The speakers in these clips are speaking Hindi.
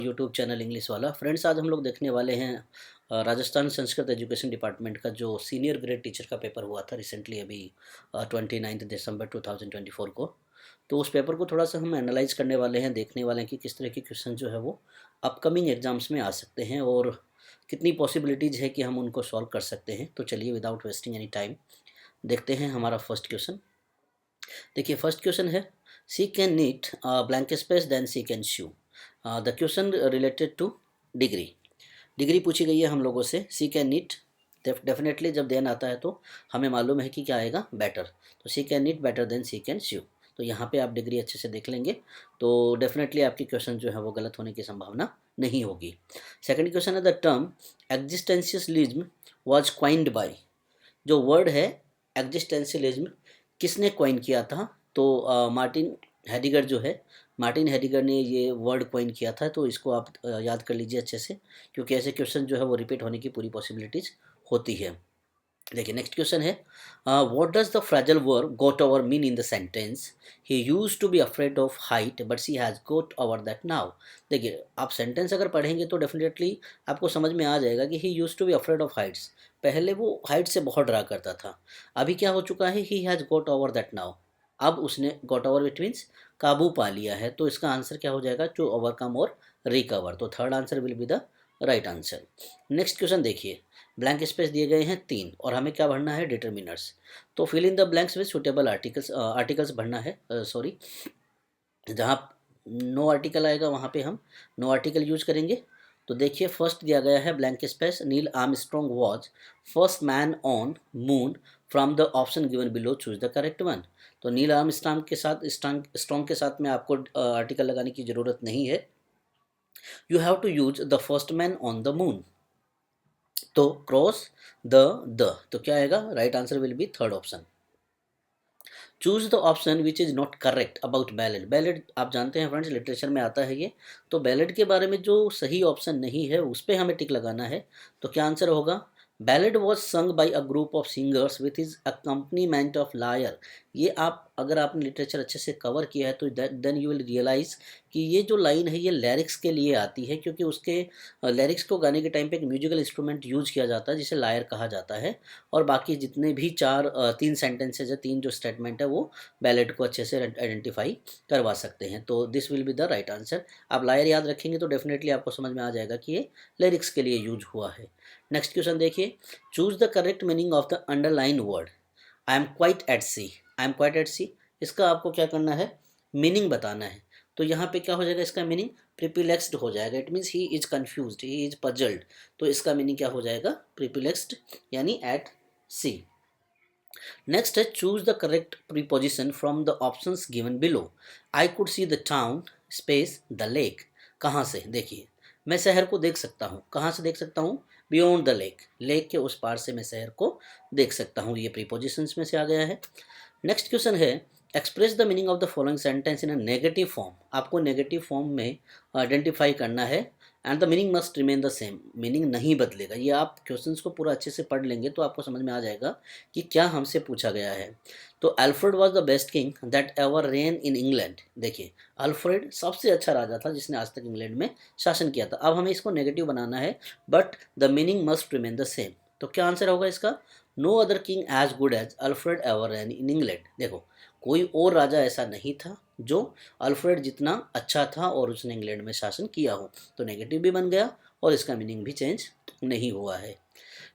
यूट्यूब चैनल इंग्लिश वाला। फ्रेंड्स, आज हम लोग देखने वाले हैं राजस्थान संस्कृत एजुकेशन डिपार्टमेंट का जो सीनियर ग्रेड टीचर का पेपर हुआ था रिसेंटली अभी 29 दिसंबर 2024 को। तो उस पेपर को थोड़ा सा हम एनालाइज करने वाले हैं, देखने वाले हैं कि किस तरह के क्वेश्चन जो है वो अपकमिंग एग्जाम्स में आ सकते हैं और कितनी पॉसिबिलिटीज़ है कि हम उनको सॉल्व कर सकते हैं। तो चलिए विदाउट वेस्टिंग एनी टाइम देखते हैं हमारा फर्स्ट क्वेश्चन। देखिए फर्स्ट क्वेश्चन है, she can knit blank space than she can sew. The question related to degree. Degree पूछी गई है हम लोगों से। सी कैन नीट, डेफिनेटली जब देन आता है तो हमें मालूम है कि क्या आएगा, बेटर। तो she can knit better than she can sew. तो यहाँ पे आप डिग्री अच्छे से देख लेंगे तो डेफिनेटली आपकी क्वेश्चन जो है वो गलत होने की संभावना नहीं होगी। सेकंड क्वेश्चन है, the term existentialism was coined by. जो वर्ड है एग्जिस्टेंशियलिज्म किसने क्वाइन किया था? तो मार्टिन हेडिगर जो है, मार्टिन हेडिगर ने ये वर्ड क्वाइन किया था। तो इसको आप याद कर लीजिए अच्छे से, क्योंकि ऐसे क्वेश्चन जो है वो रिपीट होने की पूरी पॉसिबिलिटीज होती है। देखिए नेक्स्ट क्वेश्चन है, what does the phrasal verb got over mean in the sentence, he used to be afraid of height but she has got over that now. देखिए आप सेंटेंस अगर पढ़ेंगे तो डेफिनेटली आपको समझ में आ जाएगा कि he used to be afraid of heights. पहले वो हाइट से बहुत डरा करता था, अभी क्या हो चुका है, he has got over that now. अब उसने गोट ओवर इट मीन्स काबू पा लिया है। तो इसका आंसर क्या हो जाएगा, टू ओवरकम और रिकवर। तो third answer will be the right answer. Next question देखिए, ब्लैंक स्पेस दिए गए हैं 3 और हमें क्या भरना है, डिटर्मिनर्स। तो fill in the blanks with suitable articles. Articles भरना है, सॉरी, जहाँ नो आर्टिकल आएगा वहाँ पे हम नो आर्टिकल यूज करेंगे। तो देखिए फर्स्ट दिया गया है blank space, Neil Armstrong was first man on moon from the option given below, choose the correct one. तो नील आर्मस्ट्रॉन्ग के साथ स्ट्रॉन्ग के साथ में आपको आर्टिकल लगाने की ज़रूरत नहीं है। You have to use the first man on the moon. तो क्रॉस द तो क्या आएगा, right answer will be third option. Choose the option which is not correct about ballad. Ballad आप जानते हैं फ्रेंड्स, लिटरेचर में आता है ये। तो बैलेड के बारे में जो सही ऑप्शन नहीं है उस पर हमें टिक लगाना है। तो क्या आंसर होगा, ballad was sung by a group of singers with is accompaniment of lyre. ये आप अगर आपने लिटरेचर अच्छे से कवर किया है तो देन यू विल रियलाइज कि ये जो लाइन है ये लिरिक्स के लिए आती है, क्योंकि उसके लिरिक्स को गाने के टाइम पे एक म्यूजिकल इंस्ट्रूमेंट यूज किया जाता है जिसे लायर कहा जाता है। और बाकी जितने भी तीन सेंटेंसेज है, तीन जो स्टेटमेंट है वो बैलेड को अच्छे से आइडेंटिफाई करवा सकते हैं। तो this will be the right answer. आप लायर याद रखेंगे तो डेफिनेटली आपको समझ में आ जाएगा कि ये लिरिक्स के लिए यूज हुआ है। नेक्स्ट क्वेश्चन देखिए, choose the correct meaning of the underline word I am quite at sea. I am quite at sea, इसका आपको क्या करना है, मीनिंग बताना है। तो यहाँ पे क्या हो जाएगा, इसका मीनिंग प्रिपिलेक्स्ड हो जाएगा। It means he is confused, he is puzzled. तो इसका मीनिंग क्या हो जाएगा, प्रिपिलेक्स्ड यानी एट सी। नेक्स्ट है, choose the correct preposition from the options given below. I could see the town space the lake. कहाँ से, देखिए मैं शहर को देख सकता हूँ। कहाँ से देख सकता हूँ, बियॉन्ड द लेक, लेक के उस पार से मैं शहर को देख सकता हूँ। ये प्रीपोजिशंस में से आ गया है। नेक्स्ट क्वेश्चन है, express the meaning of the following sentence in a negative form. आपको नेगेटिव फॉर्म में आइडेंटिफाई करना है। And the meaning must remain the same, meaning नहीं बदलेगा। ये आप क्वेश्चंस को पूरा अच्छे से पढ़ लेंगे तो आपको समझ में आ जाएगा कि क्या हमसे पूछा गया है। तो Alfred was the best king that ever reign in England. देखिए अल्फ्रेड सबसे अच्छा राजा था जिसने आज तक इंग्लैंड में शासन किया था। अब हमें इसको नेगेटिव बनाना है, but the meaning must remain the same. तो क्या आंसर होगा इसका, no other king as good as Alfred ever reign in England. देखो कोई और राजा ऐसा नहीं था जो अल्फ्रेड जितना अच्छा था और उसने इंग्लैंड में शासन किया हो। तो नेगेटिव भी बन गया और इसका मीनिंग भी चेंज नहीं हुआ है।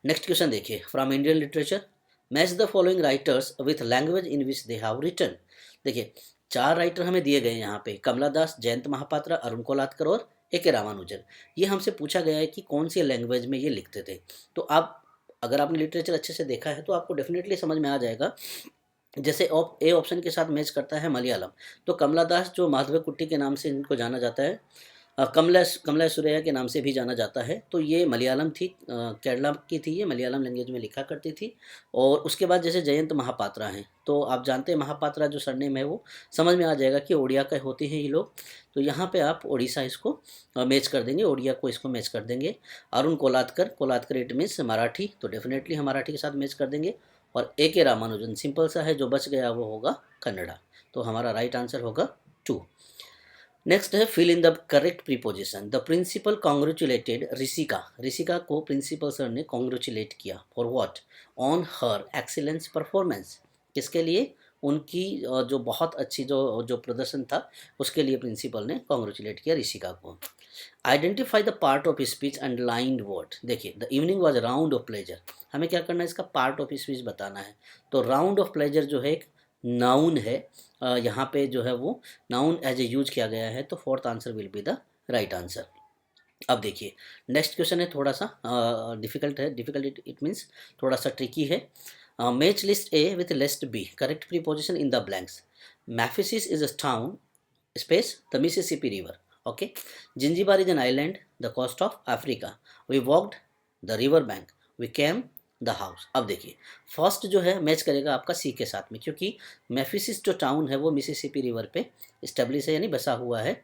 नेक्स्ट क्वेश्चन देखिए, from Indian literature match the following writers with language in which they have written. देखिए 4 राइटर हमें दिए गए हैं यहाँ पे, कमला दास, जयंत महापात्रा, अरुण कोलात्कर और ए.के. रामानुजन। ये हमसे पूछा गया है कि कौन सी लैंग्वेज में ये लिखते थे। तो आप अगर आपने लिटरेचर अच्छे से देखा है तो आपको डेफिनेटली समझ में आ जाएगा। जैसे ए ऑप्शन के साथ मैच करता है मलयालम। तो कमला दास जो माधव कुट्टी के नाम से इनको जाना जाता है, कमला सुरैया के नाम से भी जाना जाता है। तो ये मलयालम थी, केरला की थी, ये मलयालम लैंग्वेज में लिखा करती थी। और उसके बाद जैसे जयंत महापात्रा हैं, तो आप जानते हैं महापात्रा जो सरनेम है वो समझ में आ जाएगा कि ओडिया के होते हैं ये लोग। तो यहाँ पे आप ओडिशा इसको मैच कर देंगे, ओडिया को इसको मैच कर देंगे। अरुण कोलात्कर, कोलात्कर इट मीन्स मराठी, तो डेफिनेटली हम मराठी के साथ मैच कर देंगे। और ए.के. रामानुजन सिंपल सा है, जो बच गया वो होगा कन्नड़ा। तो हमारा राइट आंसर होगा 2। नेक्स्ट है fill in the correct preposition. The principal congratulated Rishika, Rishika को प्रिंसिपल सर ने कॉन्ग्रेचुलेट किया for what, on her excellence performance, किसके लिए, उनकी जो बहुत अच्छी जो जो प्रदर्शन था उसके लिए प्रिंसिपल ने कॉन्ग्रेचुलेट किया ऋषिका को। Identify the part of speech underlined word. देखिए the evening was round of pleasure, हमें क्या करना है, इसका पार्ट ऑफ स्पीच बताना है। तो राउंड ऑफ प्लेजर जो है एक नाउन है, यहाँ पे जो है वो नाउन एज ए यूज किया गया है, तो fourth answer will be the right answer. अब देखिए नेक्स्ट क्वेश्चन है, थोड़ा सा डिफिकल्ट है, डिफिकल्ट इट मीन्स थोड़ा सा ट्रिकी है। Match list A with list B, correct preposition in the blanks. Memphis is a town space the Mississippi river, okay. Zanzibar is an island the coast of Africa. We walked the river bank, we came the house. अब देखिए फर्स्ट जो है मैच करेगा आपका सी के साथ में, क्योंकि मैफिसिस जो टाउन है वो मिसिसिपी रिवर पे इस्टेब्लिश है यानी बसा हुआ है।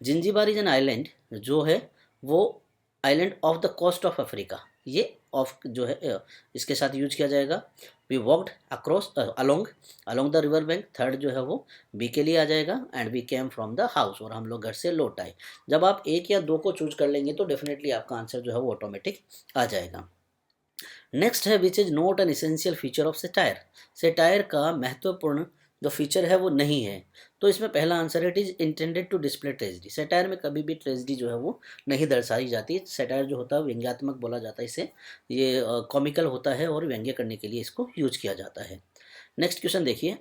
जिंजीबार इज एन आइलैंड जो है वो island off the coast of Africa, ये ऑफ जो है इसके साथ यूज किया जाएगा। We walked across along along the river bank, third जो है वो बी के लिए आ जाएगा। And we came from the house, और हम लोग घर से लौट आए। जब आप एक या दो को चूज कर लेंगे तो डेफिनेटली आपका आंसर जो है वो ऑटोमेटिक आ जाएगा। नेक्स्ट है विच is not an essential feature of satire. Satire का महत्वपूर्ण जो फीचर है वो नहीं है, तो इसमें पहला आंसर है it is intended to display tragedy. Satire में कभी भी ट्रेजिडी जो है वो नहीं दर्शाई जाती। सेटायर जो होता है व्यंग्यात्मक बोला जाता है इसे, ये कॉमिकल होता है और व्यंग्य करने के लिए इसको यूज किया जाता है। नेक्स्ट क्वेश्चन देखिए,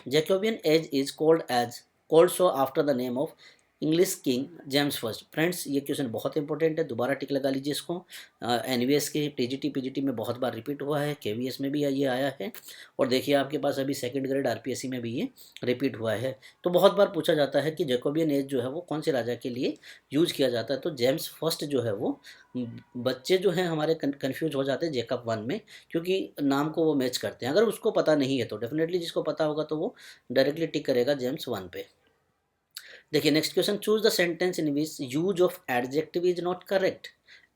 Jacobian as is called so after the name of English king James first. Friends ये क्वेश्चन बहुत इंपॉर्टेंट है, दोबारा टिक लगा लीजिए इसको। एनवीएस के टीजीटी पीजीटी में बहुत बार रिपीट हुआ है, केवीएस में भी ये आया है, और देखिए आपके पास अभी सेकंड ग्रेड आरपीएससी में भी ये रिपीट हुआ है। तो बहुत बार पूछा जाता है कि जैकोबियन एज जो है वो कौन से राजा के लिए यूज किया जाता है, तो जेम्स फर्स्ट जो है वो, बच्चे जो हैं हमारे कन्फ्यूज हो जाते हैं जेकब वन में, क्योंकि नाम को वो मैच करते हैं। अगर उसको पता नहीं है तो डेफिनेटली जिसको पता होगा तो वो डायरेक्टली टिक करेगा जेम्स वन पे। देखिए next question, choose the sentence in which use of adjective is not correct.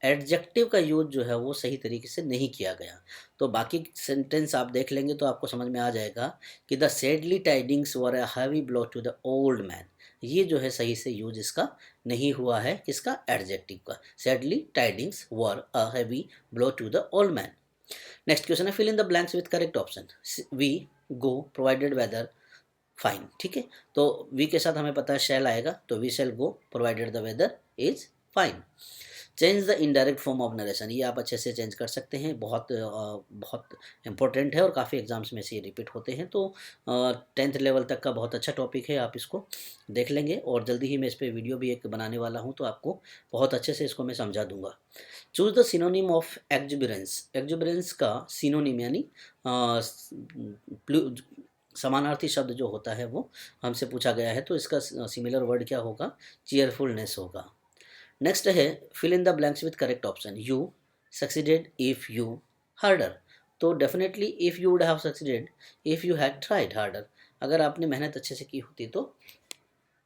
Adjective का यूज जो है वो सही तरीके से नहीं किया गया। तो बाकी सेंटेंस आप देख लेंगे तो आपको समझ में आ जाएगा कि the sadly tidings were a heavy blow to the old man, ये जो है सही से यूज इसका नहीं हुआ है, किसका, एडजेक्टिव का। Sadly tidings were a heavy blow to the old man. Next question है fill in the blanks with correct option. We go provided weather fine, ठीक है। तो वी के साथ हमें पता है शैल आएगा, तो we shall go provided the weather is fine. Change the indirect form of narration, ये आप अच्छे से चेंज कर सकते हैं, बहुत इंपॉर्टेंट है और काफ़ी एग्जाम्स में से ये रिपीट होते हैं। तो 10th लेवल तक का बहुत अच्छा टॉपिक है, आप इसको देख लेंगे, और जल्दी ही मैं इस पर वीडियो भी एक बनाने वाला हूँ, तो आपको बहुत अच्छे से इसको मैं समझा दूंगा। Choose the synonym of exuberance. Exuberance का सिनोनिम यानी समानार्थी शब्द जो होता है वो हमसे पूछा गया है, तो इसका सिमिलर वर्ड क्या होगा, चीयरफुलनेस होगा। नेक्स्ट है fill in the blanks with correct option. You succeeded if you harder, तो definitely if you would have succeeded if you had tried harder, अगर आपने मेहनत अच्छे से की होती तो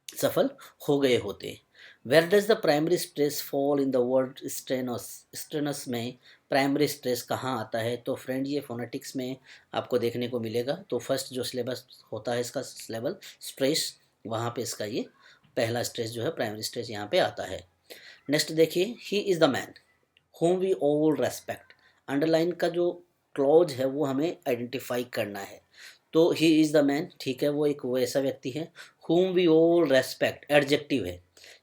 सफल हो गए होते। Where does the primary stress fall in the word strenuous. Strenuous में प्राइमरी स्ट्रेस कहाँ आता है, तो फ्रेंड ये फोनेटिक्स में आपको देखने को मिलेगा। तो फर्स्ट जो सिलेबस होता है इसका लेवल स्ट्रेस, वहाँ पे इसका ये पहला स्ट्रेस जो है प्राइमरी स्ट्रेस यहाँ पे आता है। नेक्स्ट देखिए, he is the man whom we all respect. Underline का जो क्लॉज है वो हमें आइडेंटिफाई करना है, तो ही इज़ द मैन, ठीक है, वो एक वैसा व्यक्ति है। whom we all respect adjective है,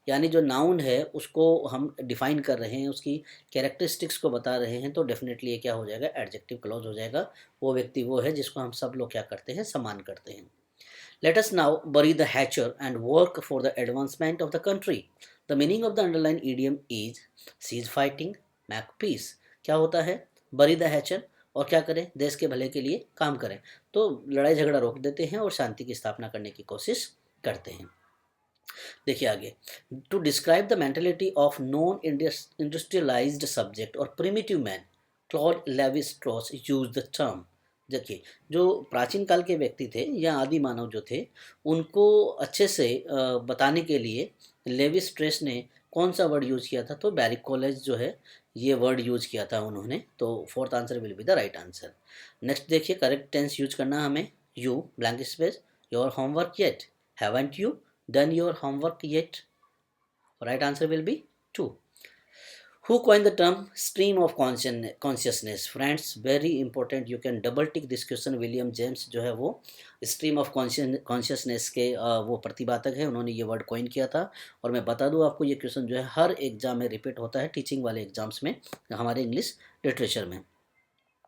यानी जो नाउन है उसको हम डिफाइन कर रहे हैं, उसकी कैरेक्टरिस्टिक्स को बता रहे हैं, तो डेफिनेटली ये क्या हो जाएगा, एडजेक्टिव क्लॉज हो जाएगा। वो व्यक्ति वो है जिसको हम सब लोग क्या करते हैं, सम्मान करते हैं। Let us now bury the hatcher and work for the advancement of the country. The meaning of the underlined idiom is cease fighting, make peace. क्या होता है, bury the hatcher, और क्या करें, देश के भले के लिए काम करें, तो लड़ाई झगड़ा रोक देते हैं और शांति की स्थापना करने की कोशिश करते हैं। देखिए आगे, to describe the mentality of non industrialized subject और primitive man, Claude Levi Strauss use the term. देखिए जो प्राचीन काल के व्यक्ति थे या आदि मानव जो थे, उनको अच्छे से बताने के लिए लेवी स्ट्रेस ने कौन सा वर्ड यूज़ किया था, तो बैरिक कॉलेज जो है ये वर्ड यूज़ किया था उन्होंने। तो fourth answer will be the right answer. Next देखिए, करेक्ट टेंस यूज करना हमें। You blank space your homework yet, haven't you, done your homework yet? Right answer will be 2. Who coined the term stream of consciousness? Friends, very important. You can double tick this question. William James जो है वो स्ट्रीम ऑफ कॉन्शियसनेस के वो प्रतिपादक है, उन्होंने ये वर्ड कॉइन किया था। और मैं बता दूं आपको, ये क्वेश्चन जो है हर एग्जाम में रिपीट होता है, टीचिंग वाले एग्जाम्स में, हमारे इंग्लिश लिटरेचर में।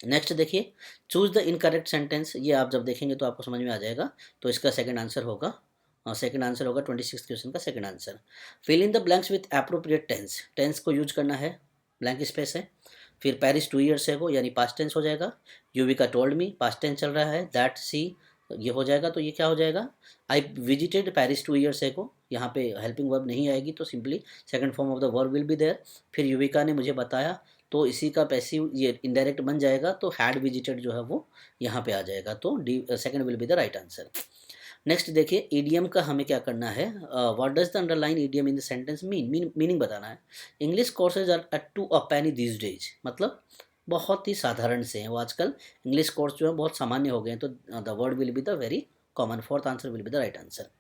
नेक्स्ट देखिए, चूज द इनकरेक्ट सेंटेंस। ये आप जब देखेंगे तो आपको समझ में आ जाएगा। तो इसका सेकंड आंसर होगा 26 क्वेश्चन का second answer. Fill in the blanks with appropriate tense. Tense को यूज करना है, ब्लैंक स्पेस है। फिर पेरिस 2 ईयर्स एगो यानी पास्ट टेंस हो जाएगा। Yuvika told me, past tense चल रहा है। दैट सी, ये हो जाएगा। तो ये क्या हो जाएगा? I visited Paris 2 years ago. यहाँ पे हेल्पिंग वर्ब नहीं आएगी, तो simply second form of the verb will be there. फिर युविका ने मुझे बताया, तो इसी का पैसिव ये इनडायरेक्ट बन जाएगा, तो हैड विजिटेड जो है वो यहाँ पे आ जाएगा। तो D second will be the right answer. Next देखिए, ईडियम का हमें क्या करना है। What does the underline idiom in the sentence meaning बताना है। English courses are eight to a penny these days, मतलब बहुत ही साधारण से हैं वो आजकल। इंग्लिश कोर्स जो है बहुत सामान्य हो गए हैं, तो the word will be the very common. Fourth answer will be the right answer.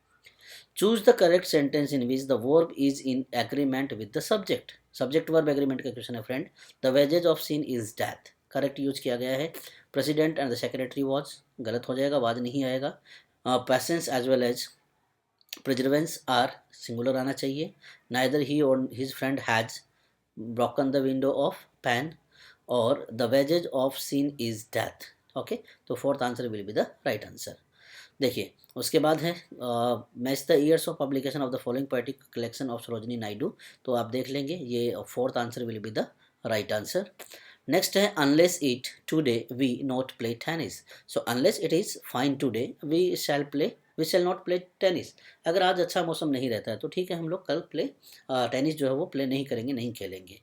Choose the correct sentence in which the verb is in agreement with the subject. Subject verb agreement का क्वेश्चन है friend. The wages of sin is death, correct use किया गया है। President and the secretary was, गलत हो जाएगा, वाज नहीं आएगा। Patience as well as perseverance are, singular आना चाहिए। नाइदर ही और his friend has broken the window of pane, और the wages of sin is death. Okay, तो fourth answer will be the right answer. देखिए, उसके बाद है match the years of publication of the following poetic collection of Sarojini Naidu. तो आप देख लेंगे, ये fourth answer will be the right answer. Next है unless it today we not play tennis. So unless it is fine today we shall not play tennis. अगर आज अच्छा मौसम नहीं रहता है तो ठीक है, हम लोग कल टेनिस जो है वो प्ले नहीं करेंगे, नहीं खेलेंगे।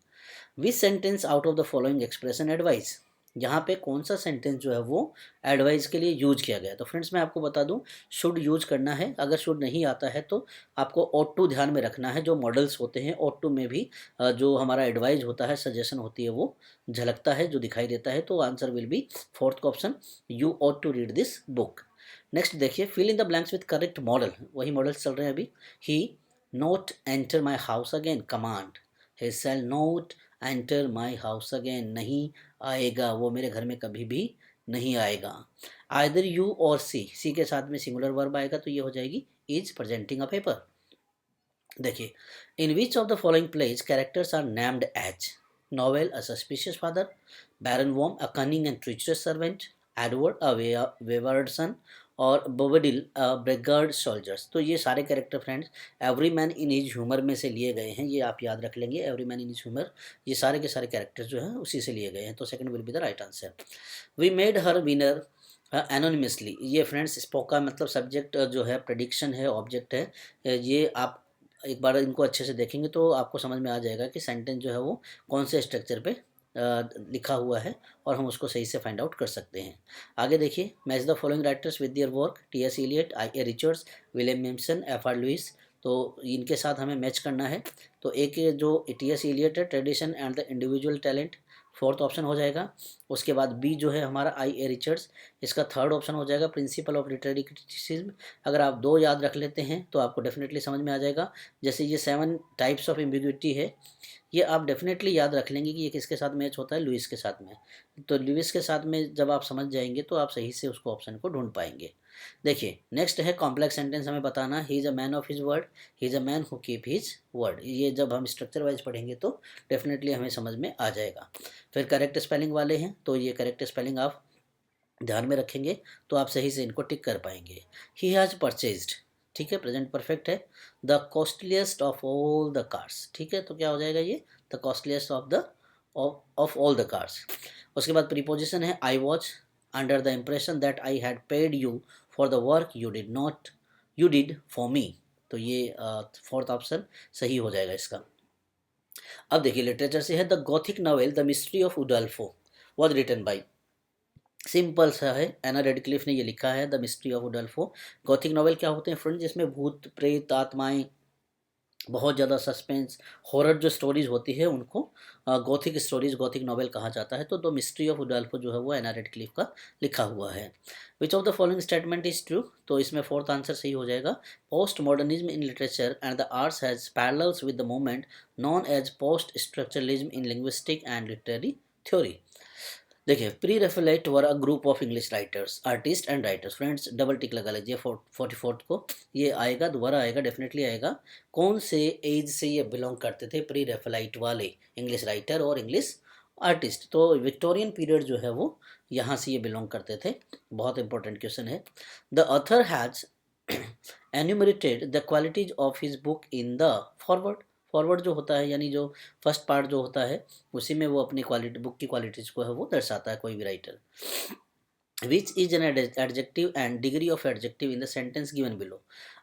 विच sentence out of the following expression advice. यहाँ पे कौन सा सेंटेंस जो है वो एडवाइस के लिए यूज किया गया है। तो फ्रेंड्स मैं आपको बता दूं, शुड यूज करना है। अगर शुड नहीं आता है तो आपको ought to ध्यान में रखना है। जो मॉडल्स होते हैं ought to में भी जो हमारा एडवाइस होता है, सजेशन होती है, वो झलकता है, जो दिखाई देता है। तो आंसर विल बी फोर्थ का option, you ought to read this book. Next देखिए, fill in the blanks with correct modal. वही मॉडल्स चल रहे हैं अभी। He not enter my house again, command. He shall not enter my house again, नहीं आएगा, वो मेरे घर में कभी भी नहीं आएगा। आइदर यू और सी के साथ में सिंगुलर वर्ब आएगा, तो ये हो जाएगी इज प्रेजेंटिंग अ पेपर। देखिए, in which of the following plays characters are named as. Knowell a suspicious father, Brainworm a cunning and treacherous servant, Edward a wayward son, और बोवेडिल ब्रेगार्ड सोल्जर्स। तो ये सारे character friends every man in his humour में से लिए गए हैं। ये आप याद रख लेंगे, every man in his humour, ये सारे के सारे कैरेक्टर्स जो हैं उसी से लिए गए हैं। तो second will be the right answer. We made her winner anonymously. ये फ्रेंड्स स्पोका मतलब सब्जेक्ट जो है प्रेडिक्शन है, ऑब्जेक्ट है। ये आप एक बार इनको अच्छे से देखेंगे तो आपको समझ में आ जाएगा कि सेंटेंस जो है वो कौन से स्ट्रक्चर पे लिखा हुआ है, और हम उसको सही से फाइंड आउट कर सकते हैं। आगे देखिए, match the following writers with their work. T S. Eliot, I A. Richards, William Empson, F R. Leavis. तो इनके साथ हमें मैच करना है। तो एक जो टी.एस. इलियट है, tradition and the individual talent, fourth option हो जाएगा। उसके बाद बी जो है हमारा आई.ए. रिचर्ड्स, इसका थर्ड ऑप्शन हो जाएगा प्रिंसिपल ऑफ लिटरेरी क्रिटिसिज्म। अगर आप दो याद रख लेते हैं तो आपको डेफिनेटली समझ में आ जाएगा। जैसे ये 7 टाइप्स ऑफ एम्बिग्विटी है, ये आप डेफिनेटली याद रख लेंगे कि ये किसके साथ मैच होता है, लुइस के साथ में। तो लुइस के साथ में जब आप समझ जाएंगे तो आप सही से उसको ऑप्शन को ढूंढ पाएंगे। देखिए, नेक्स्ट है कॉम्प्लेक्स सेंटेंस हमें बताना। He is a man of his word, he is a man who keep his word. ये जब हम स्ट्रक्चर वाइज पढ़ेंगे तो डेफिनेटली हमें समझ में आ जाएगा। फिर करेक्ट स्पेलिंग वाले हैं, तो ये करेक्ट स्पेलिंग आप ध्यान में रखेंगे तो आप सही से इनको टिक कर पाएंगे। ही हैज़ परचेज्ड, ठीक है, प्रेजेंट परफेक्ट है। The costliest of all the cars, ठीक है, तो क्या हो जाएगा ये, the costliest of all the cars. उसके बाद प्रीपोजिशन है, I was under the impression that I had paid you for the work you did for me. तो ये फोर्थ ऑप्शन सही हो जाएगा इसका। अब देखिए, लिटरेचर से है, the Gothic novel the mystery of Udolpho was written by. Simple सा है, एना रेडक्लिफ ने ये लिखा है, the mystery of Udolpho. Gothic novel क्या होते हैं फ्रेंड, जिसमें भूत प्रेत आत्माएं बहुत ज़्यादा सस्पेंस, हॉरर जो स्टोरीज़ होती है उनको गॉथिक स्टोरीज़, गॉथिक नॉवेल कहा जाता है। तो द मिस्ट्री ऑफ उडाल्फो जो है वो एना रेडक्लिफ का लिखा हुआ है। Which of the following statement is true? तो इसमें फोर्थ आंसर सही हो जाएगा। Post modernism in literature and the arts has parallels with the movement known as post structuralism in linguistic and literary theory. देखिए, pre Raphaelite were a group of English writers, artist and writers. Friends double tick लगा लीजिए 44th को। ये आएगा, दोबारा आएगा, डेफिनेटली आएगा। कौन से एज से ये बिलोंग करते थे प्री रेफलाइट वाले इंग्लिश राइटर और इंग्लिश आर्टिस्ट? तो विक्टोरियन पीरियड जो है वो यहाँ से ये बिलोंग करते थे। बहुत इंपॉर्टेंट क्वेश्चन है। The author has enumerated the qualities of his book in the forward. Forward जो होता है यानी जो फर्स्ट पार्ट जो होता है उसी में वो अपनी क्वालिटी, बुक की क्वालिटीज को है वो दर्शाता है कोई भी writer. Which is an adjective and degree of adjective in the sentence given below.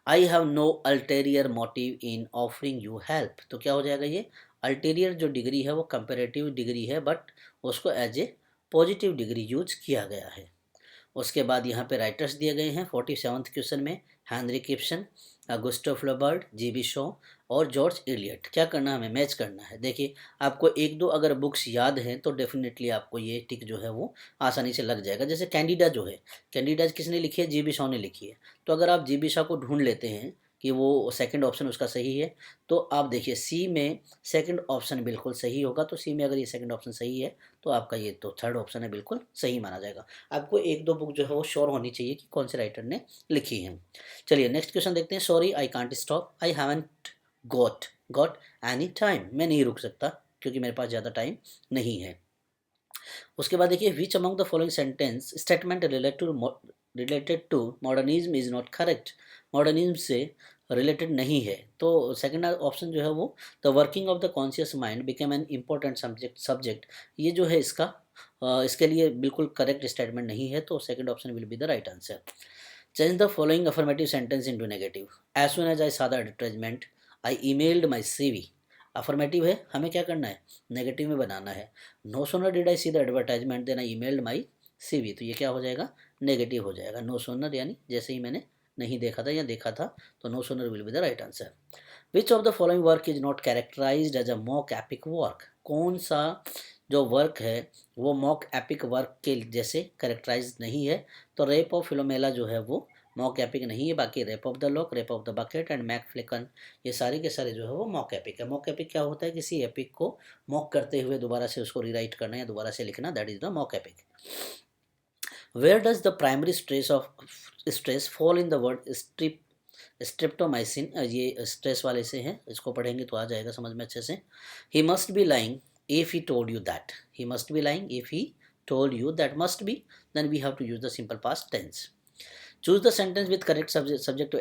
I have no ulterior motive in offering you help. तो क्या हो जाएगा ये? अल्टेरियर जो डिग्री है वो कंपेरेटिव डिग्री है, बट उसको as a positive degree use किया गया है। उसके बाद यहाँ पे राइटर्स दिए गए हैं 47th क्वेश्चन में। हेनरी किप्सन, गुस्टो फ्लबर्ड, जीबी शॉ और जॉर्ज इलियट। क्या करना है? हमें मैच करना है। देखिए, आपको एक दो अगर बुक्स याद हैं तो डेफिनेटली आपको ये टिक जो है वो आसानी से लग जाएगा। जैसे कैंडिडा जो है, कैंडिडा किसने लिखी है? जीबी शॉ ने लिखी है। तो अगर आप जीबी शॉ को ढूंढ लेते हैं कि वो सेकंड ऑप्शन उसका सही है, तो आप देखिए सी में सेकंड ऑप्शन बिल्कुल सही होगा। तो सी में अगर ये सेकंड ऑप्शन सही है तो आपका ये तो थर्ड ऑप्शन है बिल्कुल सही माना जाएगा। आपको एक दो बुक जो है वो श्योर होनी चाहिए कि कौन से राइटर ने लिखी है। चलिए नेक्स्ट क्वेश्चन देखते हैं। Sorry I can't stop, I haven't got got any time. मैं नहीं रुक सकता क्योंकि मेरे पास ज़्यादा टाइम नहीं है। उसके बाद देखिए, which among the following sentence statement related to modernism is not correct. Modernism से रिलेटेड नहीं है। तो सेकंड ऑप्शन जो है वो the working of the conscious mind became an important subject, ये जो है इसका इसके लिए बिल्कुल करेक्ट स्टेटमेंट नहीं है। तो second option will be the right answer. Change the following affirmative sentence into negative. As soon as I saw the advertisement I emailed my CV। Affirmative है, हमें क्या करना है? नेगेटिव में बनाना है। No sooner did I see the advertisement then I emailed my CV। तो ये क्या हो जाएगा? नेगेटिव हो जाएगा। नो सोनर यानी जैसे ही मैंने नहीं देखा था या देखा था, तो no sooner will be the right answer. Which of the following work is not characterized as a mock epic work. कौन सा जो वर्क है वो मॉक एपिक वर्क के जैसे कैरेक्टराइज नहीं है? तो रेप ऑफ फिलोमेला जो है वो मॉक एपिक नहीं है। बाकी rape of the lock, rape of the bucket and Mac Flecknoe, ये सारे के सारे जो है वो मॉक एपिक है। मॉक एपिक क्या होता है? किसी एपिक को मॉक करते हुए दोबारा से उसको रीराइट करना या दोबारा से लिखना, that is the mock epic. Where does the primary stress fall in the word streptomycin. ये स्ट्रेस वाले से हैं, इसको पढ़ेंगे तो आ जाएगा समझ में अच्छे से। He must be lying if he told you that. He must be lying if he told you, that must be, then we have to use the simple past tense. Choose the sentence with correct subject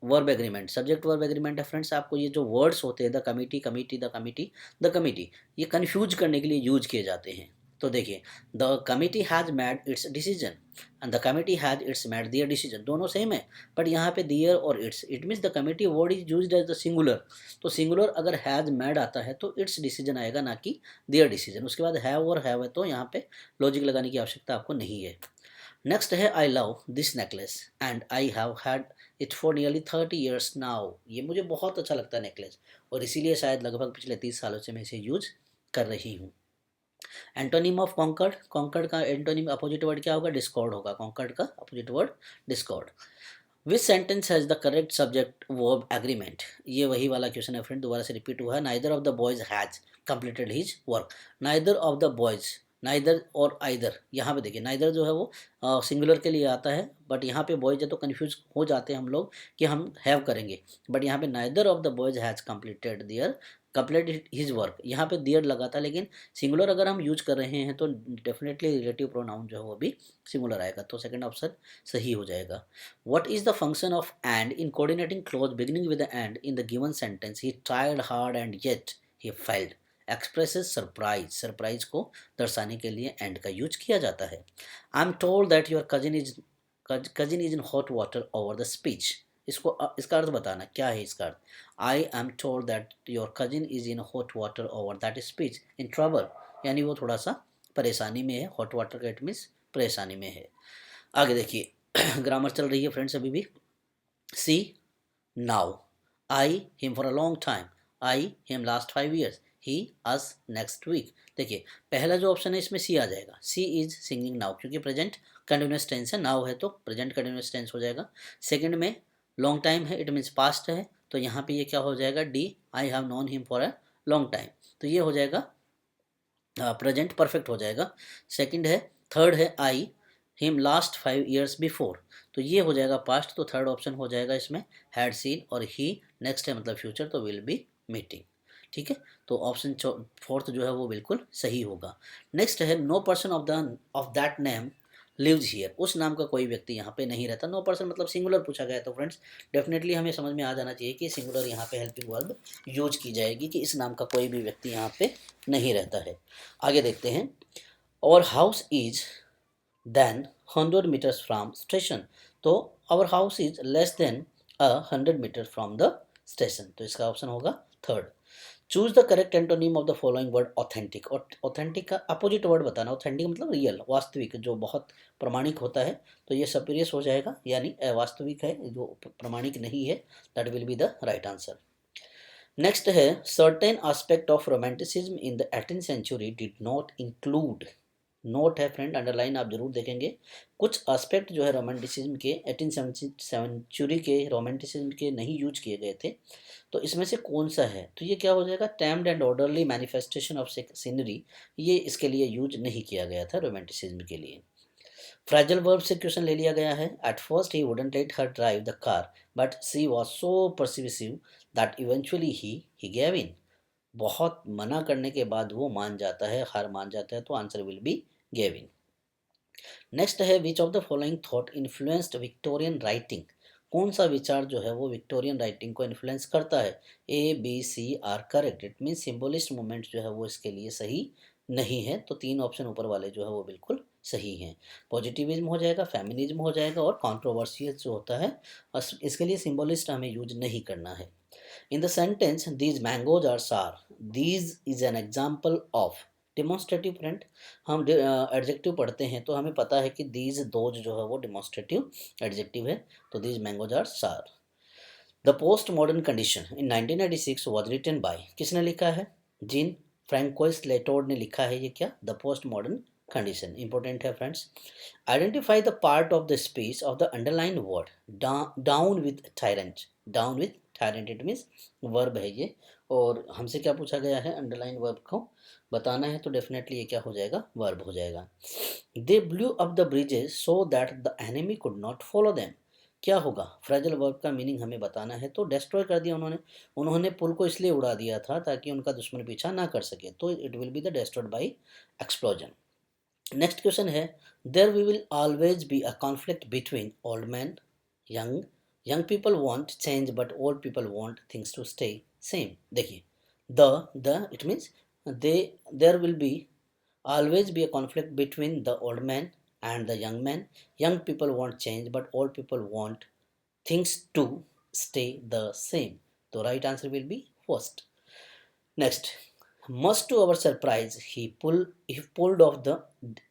verb agreement. Subject verb agreement है फ्रेंड्स। आपको ये जो वर्ड्स होते हैं the committee, committee, the committee, the committee, ये कन्फ्यूज करने के लिए यूज किए जाते हैं। तो देखिए, the committee has made its decision and the committee has its made their decision, दोनों सेम है। बट यहाँ पे दियर और its, it means the committee word is used as the singular. तो सिंगुलर अगर हैज मेड आता है तो इट्स डिसीजन आएगा, ना कि दियर डिसीजन। उसके बाद हैव और हैव है तो यहाँ पे लॉजिक लगाने की आवश्यकता आपको नहीं है। नेक्स्ट है I love this necklace and I have had it for nearly 30 years now. ये मुझे बहुत अच्छा लगता है नेकलेस, और इसीलिए शायद लगभग पिछले 30 सालों से मैं इसे यूज कर रही हूँ। एंटोनिम ऑफ कॉन्कर्ड, कॉन्कर्ड का एंटोनिम अपोजिट वर्ड क्या होगा? डिस्कॉर्ड होगा। कॉन्कर्ड का opposite word Discord. Which sentence has the correct subject verb agreement. ये वही वाला क्वेश्चन है फ्रेंड, दोबारा से रिपीट हुआ है। Neither of the boys has completed his work. Neither of the boys, neither और आइदर, यहाँ पे देखिए नाइदर जो है वो सिंगुलर के लिए आता है, बट यहाँ पे बॉयज है तो कन्फ्यूज हो जाते हैं हम लोग कि हम हैव करेंगे। बट यहाँ पे neither of the boys has completed their, complete his work, यहाँ पे दियर लगा था, लेकिन सिंगुलर अगर हम यूज कर रहे हैं तो डेफिनेटली रिलेटिव प्रोनाउन जो है वो भी सिंगुलर आएगा। तो सेकंड ऑप्शन सही हो जाएगा। What is the function of and in coordinating clause beginning with the and in the given sentence? He tried hard and yet he failed. Expresses surprise. Surprise को दर्शाने के लिए and का यूज किया जाता है। I'm told that your cousin is in hot water over the speech. इसका अर्थ बताना क्या है इसका अर्थ। I am told that your cousin is in hot water over that speech. In trouble यानी वो थोड़ा सा परेशानी में है। hot water का इट मीन्स परेशानी में है। आगे देखिए, ग्रामर चल रही है फ्रेंड्स अभी भी। She now I him for a long time, I him last 5 years, he us next week. देखिए पहला जो ऑप्शन है इसमें सी आ जाएगा, सी इज सिंगिंग नाउ, क्योंकि प्रेजेंट कंटिन्यूस टेंस है, नाउ है तो प्रेजेंट कंटिन्यूस टेंस हो जाएगा। सेकंड में लॉन्ग टाइम है, इट मीन्स पास्ट है, तो यहाँ पे ये क्या हो जाएगा, D, I have known him for a long time, तो ये हो जाएगा प्रेजेंट परफेक्ट हो जाएगा। सेकंड है, थर्ड है आई हिम लास्ट 5 years बिफोर, तो ये हो जाएगा पास्ट, तो थर्ड ऑप्शन हो जाएगा इसमें हैड सीन, और ही नेक्स्ट है मतलब फ्यूचर, तो विल बी मीटिंग। ठीक है, तो ऑप्शन फोर्थ जो है वो बिल्कुल सही होगा। नेक्स्ट है, no person of that name lives here, उस नाम का कोई व्यक्ति यहाँ पे नहीं रहता। नो पर्सन मतलब सिंगुलर पूछा गया है, तो फ्रेंड्स डेफिनेटली हमें समझ में आ जाना चाहिए कि सिंगुलर यहाँ पे हेल्पिंग वर्ब यूज की जाएगी कि इस नाम का कोई भी व्यक्ति यहाँ पे नहीं रहता है। आगे देखते हैं, और house is than 100 meters from station, तो our house is less than 100 meters from the station, तो इसका ऑप्शन होगा third. Choose the correct antonym of the following word authentic, और ऑथेंटिक का अपोजिट वर्ड बताना। ऑथेंटिक मतलब रियल, वास्तविक, जो बहुत प्रमाणिक होता है, तो ये सपीरियस हो जाएगा, यानी अवास्तविक है, जो प्रमाणिक नहीं है, that will be the right answer. Next है, certain aspect of romanticism in the 18th century did not include, note है फ्रेंड, अंडरलाइन आप जरूर देखेंगे, कुछ एस्पेक्ट जो है रोमांटिसिज्म के 18th सेंचुरी के रोमांटिसिज्म के नहीं यूज किए गए थे, तो इसमें से कौन सा है, तो ये क्या हो जाएगा, tamed and orderly manifestation of scenery, ये इसके लिए यूज नहीं किया गया था रोमांटिसिज्म के लिए। फ्रेजल वर्ब से क्वेश्चन ले लिया गया है, at first he wouldn't let her drive the car but she was so persuasive that eventually he gave in, बहुत मना करने के बाद वो मान जाता है, हार मान जाता है, तो answer will be gave in. Next है, which of the following thought influenced Victorian writing, कौन सा विचार जो है वो विक्टोरियन राइटिंग को इन्फ्लुएंस करता है। A B C are correct, it mean symbolist movement जो है वो इसके लिए सही नहीं है, तो तीन ऑप्शन ऊपर वाले जो है वो बिल्कुल सही हैं। पॉजिटिविज्म हो जाएगा, फेमिनिज्म हो जाएगा, और कॉन्ट्रोवर्शियल जो होता है, इसके लिए सिंबलिस्ट हमें यूज नहीं करना है। In the sentence, these mangoes are sour, these is an example of demonstrative friend, हम एडजेक्टिव पढ़ते हैं तो हमें पता है कि दीज दोज जो है वो डिमॉन्स्ट्रेटिव एडजेक्टिव है, तो these mangoes are sour. The post modern condition in 1996 was written by, किसने लिखा है, जीन फ्रैंकोइस लेटोर्ड ने लिखा है। ये क्या, the post modern condition, important है friends. Identify the part of the speech of the underline word down with tyrant, down with tyrant it means verb है ये, और हमसे क्या पूछा गया है, अंडरलाइन वर्ब को बताना है, तो डेफिनेटली ये क्या हो जाएगा, वर्ब हो जाएगा। They blew up the bridges so that the enemy could not follow them, क्या होगा, फ्रेजल वर्ब का मीनिंग हमें बताना है, तो डिस्ट्रॉय कर दिया उन्होंने, उन्होंने पुल को इसलिए उड़ा दिया था ताकि उनका दुश्मन पीछा ना कर सके, तो it will be the destroyed by explosion. Next question है, there we will always be a conflict between old man young, young people want change but old people want things to stay same. देखिए the it means they, there will be always be a conflict between the old man and the young man. Young people want change but old people want things to stay the same, the right answer will be first. Next, much to our surprise he pulled off the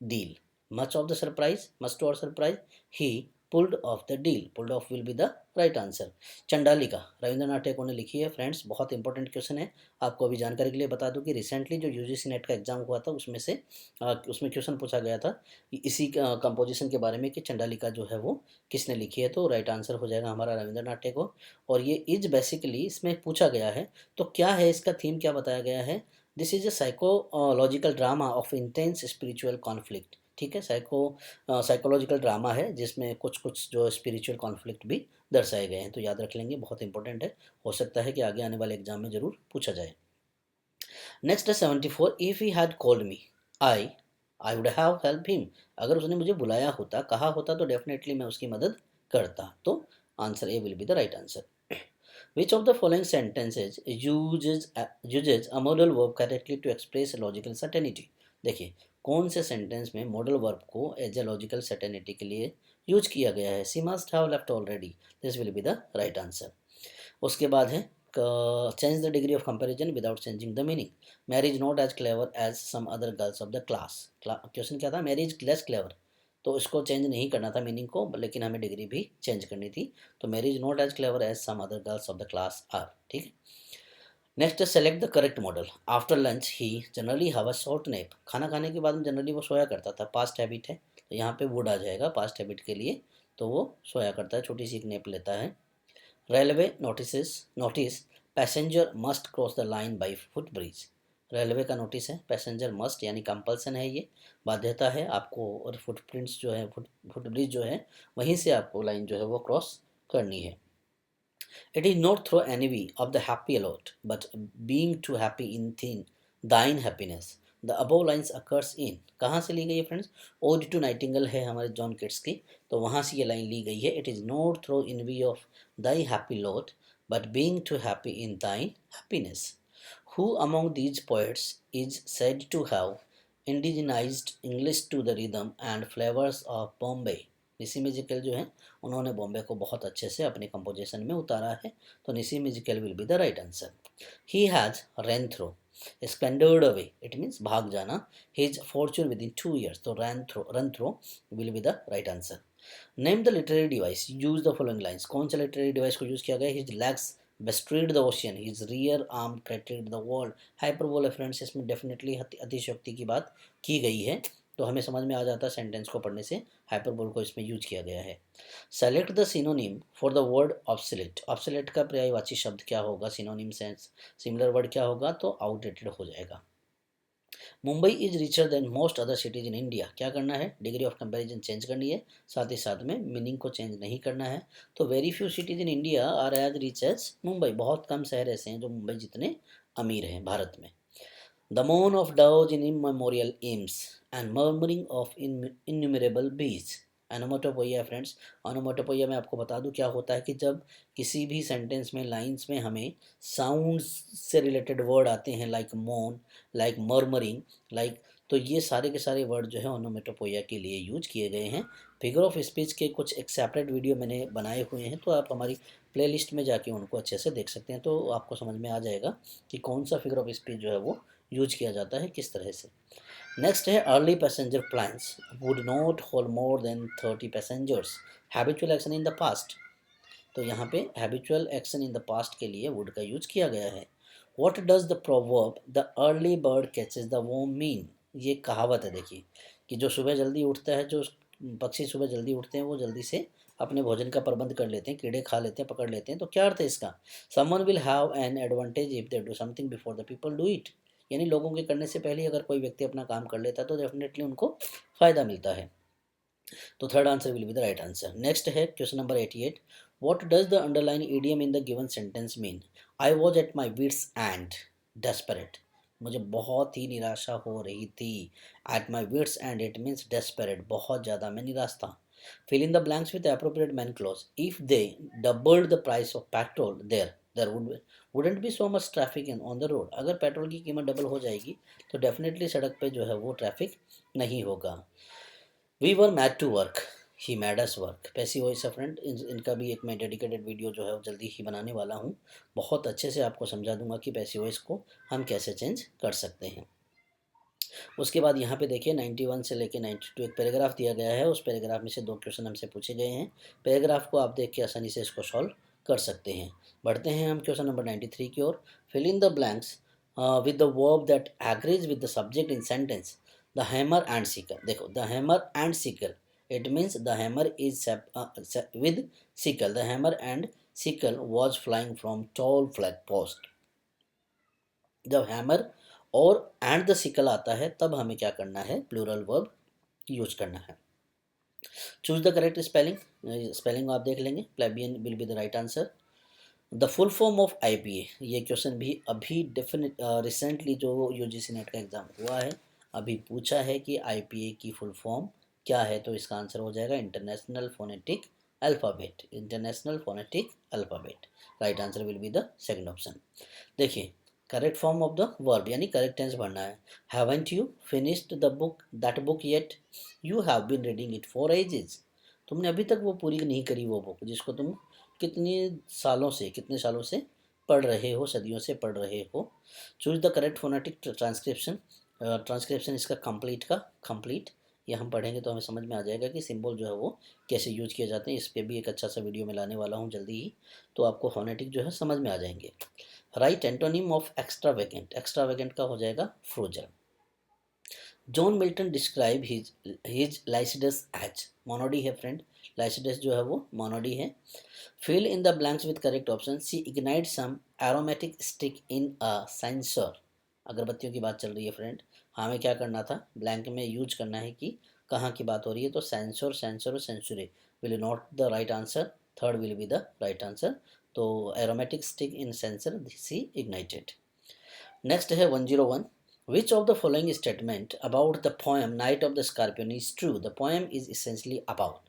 deal, much of the surprise, much to our surprise he pulled off the deal, pulled off will be the right answer. Chandalika Rabindranath Tagore ने लिखी है फ्रेंड्स, बहुत इंपॉर्टेंट क्वेश्चन है, आपको अभी जानकारी के लिए बता दूं कि रिसेंटली जो यूजीसी नेट का एग्जाम हुआ था उसमें से उसमें क्वेश्चन पूछा गया था इसी कंपोजिशन के बारे में कि चंडालिका जो है वो किसने लिखी है, तो राइट आंसर हो जाएगा हमारा रविंद्रनाथ टैगोर। और ये इज बेसिकली इसमें पूछा गया है, तो क्या है इसका थीम, क्या बताया गया है, this is a psychological drama of intense spiritual conflict. ठीक है, साइकोलॉजिकल ड्रामा है जिसमें कुछ कुछ जो स्पिरिचुअल कॉन्फ्लिक्ट भी दर्शाए गए हैं, तो याद रख लेंगे, बहुत इंपॉर्टेंट है, हो सकता है कि आगे आने वाले एग्जाम में जरूर पूछा जाए। नेक्स्ट है 74, if he had called me I would have help him, अगर उसने मुझे बुलाया होता, कहा होता, तो डेफिनेटली मैं उसकी मदद करता, तो answer A will be the right answer. Which of the following sentences uses a modal verb correctly to express logical certainty? देखिए कौन से सेंटेंस में मॉडल वर्ब को एज ए लॉजिकल सर्टेनिटी के लिए यूज किया गया है। She must have left already, this will be the right answer. उसके बाद है change the degree of comparison without changing the meaning. Mary is not as clever as some other girls of the class, question क्या था, मैरी इज लेस क्लेवर, तो इसको चेंज नहीं करना था मीनिंग को, लेकिन हमें डिग्री भी चेंज करनी थी। तो Mary is not as clever as some other girls of the class are. ठीक है। Next select the correct modal. After lunch he generally have a short nap. खाना खाने के बाद में जनरली वो सोया करता था, पास्ट हैबिट है तो यहाँ पे वुड आ जाएगा पास्ट हैबिट के लिए। तो वो सोया करता है, छोटी सी एक नैप लेता है। Railway notice passenger must cross the line by foot bridge. Railway का नोटिस है, पैसेंजर मस्ट यानी कंपल्सन है, ये बाध्यता है आपको, और फुटप्रिंट्स जो है फुट ब्रिज जो है वहीं से आपको लाइन जो है वो क्रॉस करनी है। It is not through envy of the happy lot, but being too happy in thine happiness. The above lines occurs in, कहाँ से ली गई है फ्रेंड्स? ओड टू नाइटिंगल है हमारे जॉन किट्स की, तो वहाँ से ये लाइन ली गई है। It is not through envy of thy happy lot, but being too happy in thine happiness. Who among these poets is said to have indigenized English to the rhythm and flavors of Bombay? Nissim musical जो है उन्होंने बॉम्बे को बहुत अच्छे से अपने कंपोजिशन में उतारा है, तो Nissim musical will be the right answer. He has run through squandered away, it means भाग जाना, his fortune within 2 years, तो run through will be the right answer. Name the literary device, use the following lines. कौन सा लिटरेरी डिवाइस को यूज किया गया? His legs bestrid the ocean, his reared arm crested the world. Hyperbole है फ्रेंड्स, इसमें डेफिनेटली अतिशयोक्ति की बात की गई है, तो हमें समझ में आ जाता है सेंटेंस को पढ़ने से हाइपरबोल को इसमें यूज किया गया है। Select the synonym for the word obsolete. Obsolete का पर्यायवाची शब्द क्या होगा? सिनोनिम सेंस सिमिलर वर्ड क्या होगा? तो आउटडेटेड हो जाएगा। Mumbai is richer than most other cities in India. क्या करना है? डिग्री ऑफ कंपैरिजन चेंज करनी है, साथ ही साथ में मीनिंग को चेंज नहीं करना है। तो very few cities in India are as rich as Mumbai. बहुत कम शहर ऐसे हैं जो मुंबई जितने अमीर हैं भारत में। The moan of doves in immemorial hymns and murmuring of innumerable bees. Onomatopoeia friends, onomatopoeia में आपको बता दूं क्या होता है कि जब किसी भी सेंटेंस में लाइंस में हमें साउंड्स से रिलेटेड वर्ड आते हैं, लाइक मोन, लाइक मर्मरिंग, लाइक, तो ये सारे के सारे वर्ड जो है ओनोमेटोपोइया के लिए यूज किए गए हैं। फिगर ऑफ स्पीच के कुछ एक सेपरेट वीडियो मैंने बनाए हुए हैं, तो आप हमारी प्लेलिस्ट में जाके उनको अच्छे से देख सकते हैं, तो आपको समझ में आ जाएगा कि कौन सा फिगर ऑफ स्पीच जो है वो यूज किया जाता है किस तरह से। नेक्स्ट है early passenger plans would not hold more than 30 passengers. Habitual action in the past, तो यहाँ पे habitual action in the past के लिए वुड का यूज किया गया है। What does the proverb the early bird catches the worm mean? ये कहावत है, देखिए कि जो सुबह जल्दी उठता है, जो पक्षी सुबह जल्दी उठते हैं वो जल्दी से अपने भोजन का प्रबंध कर लेते हैं, कीड़े खा लेते हैं, पकड़ लेते हैं। तो क्या अर्थ है इसका? Someone will have an advantage if they do something before the people do it. यानी लोगों के करने से पहले अगर कोई व्यक्ति अपना काम कर लेता है तो डेफिनेटली उनको फ़ायदा मिलता है। तो third answer will be the right answer. Next है question number 88। What does the underline idiom in the given sentence mean? I was at my wits end desperate. मुझे बहुत ही निराशा हो रही थी। At my wits end it means desperate, बहुत ज़्यादा मैं निराश था। Fill in the blanks with appropriate main clause. If they doubled the price of petrol there wouldn't B so much traffic in on the road. अगर पेट्रोल की कीमत डबल हो जाएगी तो डेफिनेटली सड़क पे जो है वो ट्रैफिक नहीं होगा। We were made to work, he made us work. Passive voice है फ्रेंड, इनका भी एक मैं डेडिकेटेड वीडियो जो है वो जल्दी ही बनाने वाला हूँ। बहुत अच्छे से आपको समझा दूंगा कि पैसिव वॉइस को हम कैसे चेंज कर सकते हैं। उसके बाद यहाँ पे देखिए 91 से लेके 92 एक पैराग्राफ दिया गया है, उस पैराग्राफ में से 2 क्वेश्चन हमसे पूछे गए हैं। पैराग्राफ को आप देख के आसानी से इसको सॉल्व कर सकते हैं। बढ़ते हैं हम क्वेश्चन नंबर 93 की ओर। Fill in the blanks with the verb that agrees with the subject in sentence. The hammer and sickle. देखो the hammer and sickle, it means the hammer is with sickle. The hammer and sickle was flying from tall flag post. जब हैमर और एंड द सिकल आता है तब हमें क्या करना है? प्लूरल वर्ब यूज करना है। Choose the correct spelling. Spelling आप देख लेंगे, plebeian will be the right answer. The full form of IPA, ये क्वेश्चन भी अभी डेफिनेट रिसेंटली जो यूजीसी नेट का एग्जाम हुआ है अभी पूछा है कि आईपीए की फुल फॉर्म क्या है, तो इसका आंसर हो जाएगा international phonetic alphabet. International phonetic alphabet, right answer will be the second option. देखिए correct form of the verb यानी करेक्ट टेंस भरना है। Haven't you finished the book that book yet? You have been reading it for ages. तुमने अभी तक वो पूरी नहीं करी वो बुक जिसको तुम कितने सालों से पढ़ रहे हो, सदियों से पढ़ रहे हो। Choose the correct phonetic transcription. Transcription इसका कंप्लीट ये हम पढ़ेंगे तो हमें समझ में आ जाएगा कि सिंबल जो है वो कैसे यूज किए जाते हैं। इस पर भी एक अच्छा सा वीडियो में लाने वाला हूँ जल्दी ही, तो आपको फोनेटिक जो है समझ में आ जाएंगे। Right antonym of extra vacant, extra vacant का हो जाएगा frozen. John Milton describe his Lycidas as, monody है फ्रेंड, लाइसिडस जो है वो मोनोडी है। Fill in the blanks with correct option. She ignite some aromatic stick in a censer, अगरबत्तियों की बात चल रही है फ्रेंड, हमें क्या करना था, ब्लैंक में यूज करना है कि कहाँ की बात हो रही है, तो सेंसर, सेंसर और censure will not the right answer, third will be the right answer. तो aromatic stick in censer, she ignited. Next है 101, which of the following statement about the poem Night of the Scorpion is true? The poem is essentially about,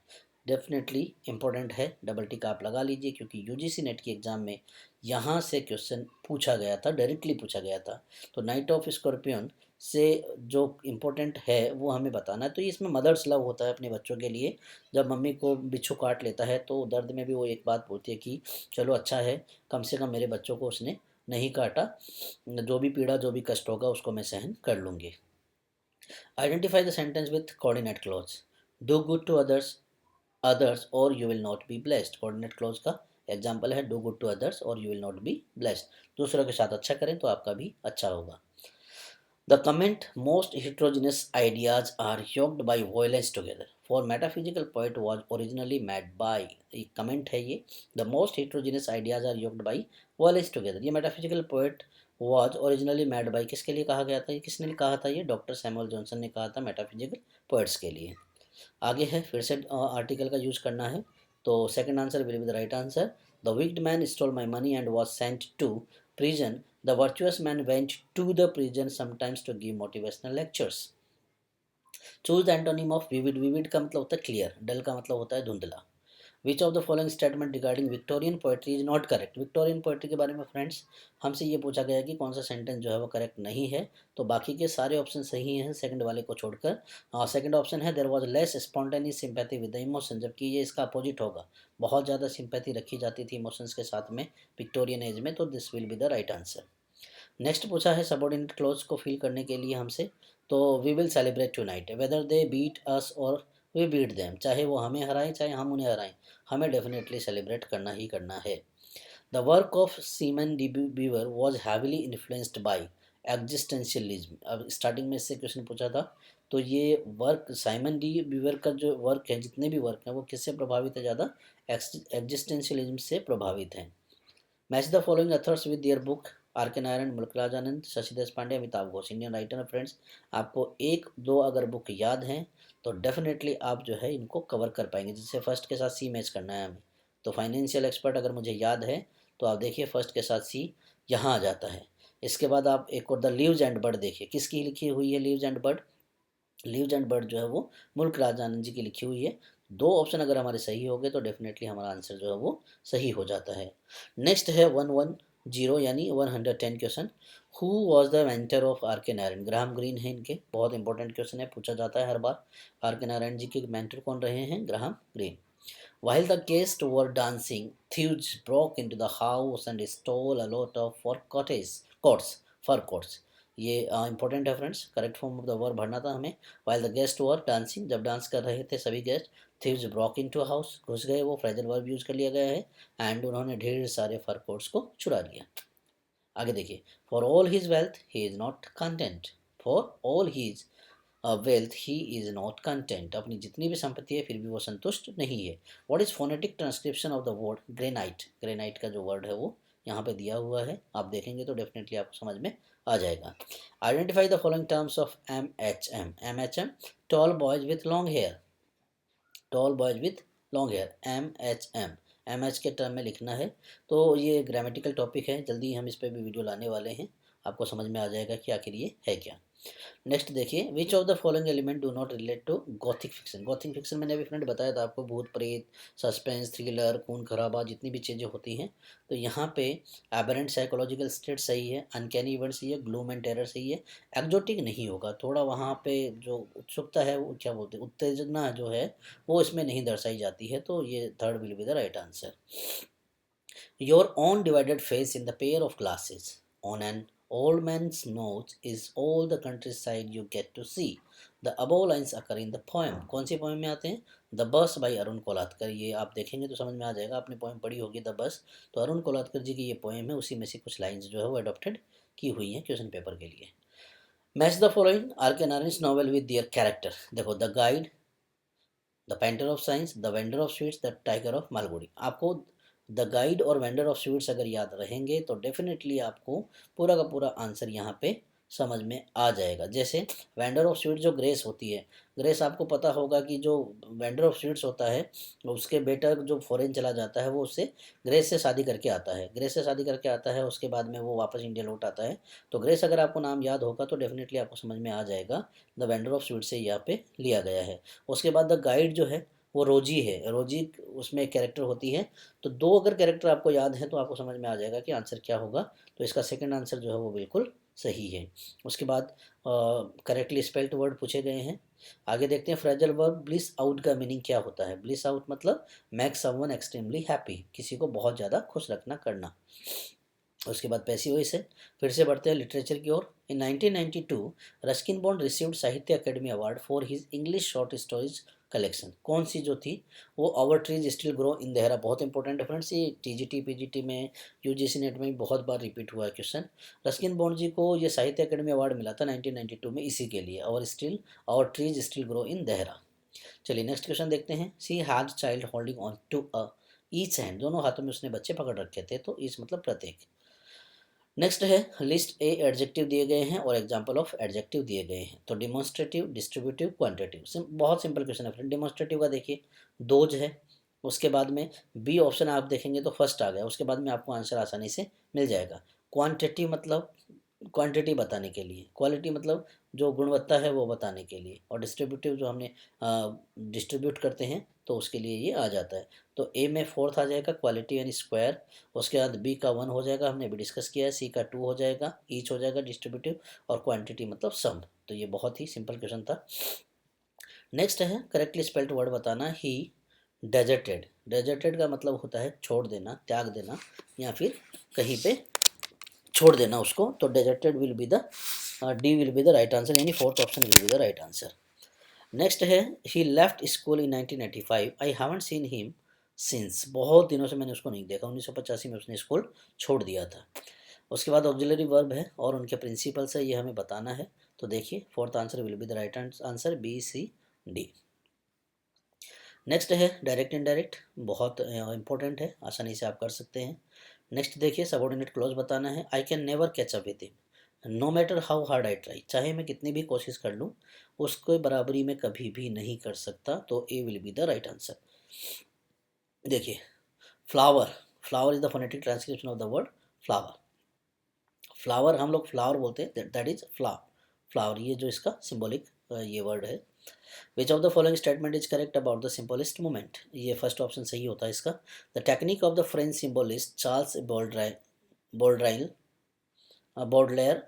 definitely important है, डबल टिक आप लगा लीजिए क्योंकि यूजीसी नेट की एग्जाम में यहाँ से क्वेश्चन पूछा गया था, डायरेक्टली पूछा गया था। तो नाइट ऑफ स्कॉर्पियन से जो इम्पोर्टेंट है वो हमें बताना है। तो इसमें मदर्स लव होता है अपने बच्चों के लिए, जब मम्मी को बिच्छू काट लेता है तो दर्द में भी वो एक बात बोलती है कि चलो अच्छा है, कम से कम मेरे बच्चों को उसने नहीं काटा, जो भी पीड़ा जो भी कष्ट होगा उसको मैं सहन कर लूँगी। Identify the sentence with coordinate clause. Do good to others or you will not be blessed, coordinate clause का एग्जाम्पल है do good to others or you will not be blessed, दूसरों के साथ अच्छा करें तो आपका भी अच्छा होगा। The comment most heterogeneous ideas are yoked by violence together for metaphysical poet was originally made by, एक comment है ये, the most heterogeneous ideas are yoked by violence together, ये metaphysical poet was originally made by किसके लिए कहा गया था, ये किसने कहा था, ये डॉक्टर सैमुअल जॉनसन ने कहा था metaphysical poets के लिए। आगे है, फिर से आर्टिकल का यूज करना है, तो second answer will be the right answer. The wicked man stole my money and was sent to prison, the virtuous man went to the prison sometimes to give motivational lectures. Choose the antonym of vivid, vivid का मतलब होता है क्लियर, डल का मतलब होता है धुंधला। विच of the following statement regarding Victorian poetry is not correct, Victorian poetry के बारे में फ्रेंड्स हमसे ये पूछा गया कि कौन सा सेंटेंस जो है वो करेक्ट नहीं है, तो बाकी के सारे ऑप्शन सही हैं सेकंड वाले को छोड़कर। सेकंड ऑप्शन है there was less spontaneous sympathy with the emotion, जबकि ये इसका अपोजिट होगा, बहुत ज़्यादा सिंपैथी रखी जाती थी इमोशंस के साथ में विक्टोरियन एज में, तो this will be the right answer. Next पूछा है सबऑर्डिनेट क्लॉज को फिल करने के लिए हमसे, तो we will celebrate tonight whether they beat us और वी बीट देम, चाहे वो हमें हराएं चाहे हम उन्हें हराएं, हमें डेफिनेटली सेलिब्रेट करना ही करना है। The work of semen D beaver was heavily influenced by existentialism, अब स्टार्टिंग में इससे क्वेश्चन पूछा था, तो ये वर्क साइमन डी बीवर का जो वर्क है, जितने भी वर्क हैं वो किससे प्रभावित है, ज़्यादा एग्जिस्टेंशियलिज्म से प्रभावित हैं। Match the following authors with their book, R K Narayan, Mulk Raj Anand, Shashi Deshpande, Amitabh Ghosh, Indian writer है फ्रेंड्स। आपको एक दो अगर बुक याद हैं तो डेफिनेटली आप जो है इनको कवर कर पाएंगे, जिससे फर्स्ट के साथ सी मैच करना है हमें। तो फाइनेंशियल एक्सपर्ट अगर मुझे याद है तो आप देखिए फर्स्ट के साथ सी यहाँ आ जाता है। इसके बाद आप एक और द लीव्स एंड बर्ड देखिए, किसकी लिखी हुई है leaves and bird, leaves and bird जो है वो मुल्कराज आनंद जी की लिखी हुई है। दो ऑप्शन अगर हमारे सही हो गए तो डेफिनेटली हमारा आंसर जो है वो सही हो जाता है। नेक्स्ट है 110 यानी 110 question, who was the mentor of R K Narayan, Graham green है इनके, बहुत इंपॉर्टेंट क्वेश्चन है, पूछा जाता है हर बार। आर के नारायण जी के मेंटर कौन रहे हैं, Graham green. While the guests were dancing, thieves broke into the house and stole a lot of fur coats। ये इंपॉर्टेंट है friends, correct form of the verb भरना था हमें। While the guests were dancing, जब डांस कर रहे थे सभी guest, thieves broke into a house, घुस गए, वो फ्रेजल वर्ब यूज कर लिया गया है, एंड उन्होंने ढेर सारे फर कोट्स को चुरा लिया। आगे देखिए, for all his wealth he is not content, for all his wealth he is not content, अपनी जितनी भी संपत्ति है फिर भी वो संतुष्ट नहीं है। What is phonetic transcription of the word granite, granite का जो वर्ड है वो यहाँ पे दिया हुआ है, आप देखेंगे तो डेफिनेटली आपको समझ में आ जाएगा। Identify the following terms of MHM, MHM tall boys with long hair, tall boys with long hair, MHM, MH के टर्म में लिखना है। तो ये ग्रामेटिकल टॉपिक है, जल्दी हम इस पर भी वीडियो लाने वाले हैं, आपको समझ में आ जाएगा कि आखिर ये है क्या। नेक्स्ट देखिए, which of the following element do not relate to gothic fiction, gothic fiction मैंने अभी फ्रेंड बताया था आपको, भूत प्रेत, सस्पेंस, थ्रिलर, खून खराबा, जितनी भी चीज़ें होती हैं, तो यहाँ पे एबरेंट साइकोलॉजिकल स्टेट सही है, अनकैनी इवेंट सही है, ग्लूम एंड टेरर सही है, एक्जोटिक नहीं होगा, थोड़ा वहाँ पे जो उत्सुकता है वो क्या बोलते हैं, उत्तेजना जो है वो इसमें नहीं दर्शाई जाती है, तो ये third will be the right answer. Your own divided face in the pair of glasses, on an Old man's nose is all the countryside you get to see. The above lines occur in the poem. कौन सी poem में आते हैं? The bus by Arun कोलातकर। ये आप देखेंगे तो समझ में आ जाएगा, आपने पोएम पढ़ी होगी द बस, तो अरुण कोलातकर जी की ये पोएम है, उसी में से कुछ लाइंस जो है वो अडॉप्टेड की हुई हैं क्वेश्चन पेपर के लिए। Match the following R K Narayan novel with their character. देखो, the guide, the painter of signs, the vendor of sweets, the tiger of Malgudi. आपको द गाइड और वेंडर ऑफ स्वीट्स अगर याद रहेंगे तो डेफिनेटली आपको पूरा का पूरा आंसर यहाँ पे समझ में आ जाएगा। जैसे वेंडर ऑफ स्वीट्स जो ग्रेस होती है, ग्रेस आपको पता होगा कि जो वेंडर ऑफ स्वीट्स होता है उसके बेटा जो फॉरेन चला जाता है वो उससे ग्रेस से शादी करके आता है, ग्रेस से शादी करके आता है, उसके बाद में वो वापस इंडिया लौट आता है। तो ग्रेस अगर आपको नाम याद होगा तो डेफिनेटली आपको समझ में आ जाएगा द वेंडर ऑफ स्वीट्स से यहाँ पे लिया गया है। उसके बाद द गाइड जो है वो रोजी है, रोजी उसमें कैरेक्टर होती है। तो दो अगर कैरेक्टर आपको याद है तो आपको समझ में आ जाएगा कि आंसर क्या होगा। तो इसका सेकंड आंसर जो है वो बिल्कुल सही है। उसके बाद करेक्टली स्पेल्ड वर्ड पूछे गए हैं। आगे देखते हैं फ्रेजल वर्ब ब्लिस आउट का मीनिंग क्या होता है। ब्लिस आउट मतलब मेक समवन एक्सट्रीमली हैप्पी, किसी को बहुत ज़्यादा खुश रखना, करना। उसके बाद पैसिव वॉइस है। फिर से बढ़ते हैं लिटरेचर की ओर। In 1992 Ruskin Bond received Sahitya Akademi award for his English short stories collection. कौन सी जो थी वो our trees still grow in Dehra. बहुत इंपॉर्टेंट है फ्रेंड्स, ये टीजीटी पीजीटी में यूजीसी नेट में बहुत बार रिपीट हुआ है क्वेश्चन। रस्किन बॉन्ड जी को ये साहित्य अकेडमी अवार्ड मिला था 1992 में इसी के लिए, our trees still grow in Dehra. चलिए नेक्स्ट क्वेश्चन देखते हैं। She had child holding on to a each hand. दोनों हाथों में उसने बच्चे पकड़ रखे थे, तो ईच मतलब प्रत्येक। नेक्स्ट है लिस्ट ए एडजेक्टिव दिए गए हैं और एग्जाम्पल ऑफ एडजेक्टिव दिए गए हैं। तो डिमॉन्स्ट्रेटिव, डिस्ट्रीब्यूटिव, क्वांटिटिव। बहुत सिंपल क्वेश्चन है फ्रेंड। डिमॉन्स्ट्रेटिव का देखिए दोज है, उसके बाद में बी ऑप्शन आप देखेंगे तो फर्स्ट आ गया, उसके बाद में आपको आंसर आसानी से मिल जाएगा। क्वांटिटी मतलब क्वांटिटी बताने के लिए, क्वालिटी मतलब जो गुणवत्ता है वो बताने के लिए, और डिस्ट्रीब्यूटिव जो हमने डिस्ट्रीब्यूट करते हैं तो उसके लिए ये आ जाता है। तो ए में फोर्थ आ जाएगा क्वालिटी यानी स्क्वायर, उसके बाद बी का 1 हो जाएगा, हमने भी डिस्कस किया है, सी का 2 हो जाएगा, ईच हो जाएगा डिस्ट्रीब्यूटिव, और क्वांटिटी मतलब सम। तो ये बहुत ही सिंपल क्वेश्चन था। नेक्स्ट है करेक्टली स्पेल्ड वर्ड बताना। ही डेजर्टेड। डेजर्टेड का मतलब होता है छोड़ देना, त्याग देना, या फिर कहीं पे छोड़ देना उसको। तो deserted will be the D will be the right answer, यानी fourth option will be the right answer. Next है he left school in 1985। I haven't seen him since. बहुत दिनों से मैंने उसको नहीं देखा, 1985 में उसने स्कूल छोड़ दिया था। उसके बाद ऑक्सिलरी वर्ब है और उनके प्रिंसिपल्स है, ये हमें बताना है। तो देखिए fourth answer will be the right answer, B C D. Next है डायरेक्ट इनडायरेक्ट, बहुत इंपॉर्टेंट है, आसानी से आप कर सकते हैं। नेक्स्ट देखिए सबऑर्डिनेट क्लॉज बताना है। I can never catch up with him no matter how hard I try. चाहे मैं कितनी भी कोशिश कर लूँ उसको बराबरी में कभी भी नहीं कर सकता। तो A will be the right answer. देखिए flower, flower is the phonetic transcription of the word flower. Flower हम लोग फ्लावर बोलते हैं, दैट इज फ्लावर, ये जो इसका सिंबॉलिक ये वर्ड है। Which of the following statement is correct about the symbolist movement. ये फर्स्ट ऑप्शन सही होता है इसका। The technique of the French symbolist Charles Baudelaire, Baudelaire,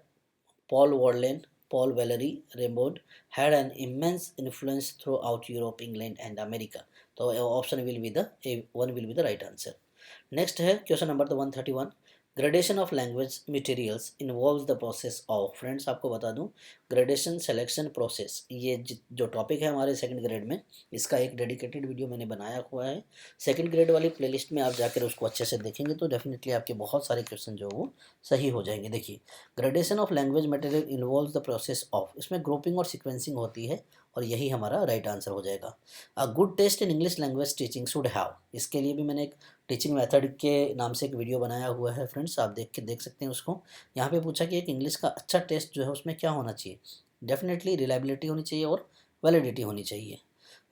Paul Verlaine, Paul Valery, Rimbaud had an immense influence throughout Europe, England and America. तो option will be the one will be the right answer. Next है question number 131। Gradation of language materials involves the process of. Friends आपको बता दूं ग्रेडेशन सिलेक्शन प्रोसेस, ये जो टॉपिक है हमारे सेकंड ग्रेड में, इसका एक डेडिकेटेड वीडियो मैंने बनाया हुआ है। सेकंड ग्रेड वाली प्लेलिस्ट में आप जाकर उसको अच्छे से देखेंगे तो डेफिनेटली आपके बहुत सारे क्वेश्चन जो वो सही हो जाएंगे। देखिए gradation of language material involves the process of, इसमें ग्रुपिंग और सीक्वेंसिंग होती है और यही हमारा राइट आंसर हो जाएगा। A good test in English language teaching should have, इसके लिए भी मैंने एक टीचिंग मेथड के नाम से एक वीडियो बनाया हुआ है फ्रेंड्स, आप देख सकते हैं उसको। यहाँ पे पूछा कि एक इंग्लिश का अच्छा टेस्ट जो है उसमें क्या होना चाहिए। डेफिनेटली रिलायबिलिटी होनी चाहिए और वैलिडिटी होनी चाहिए।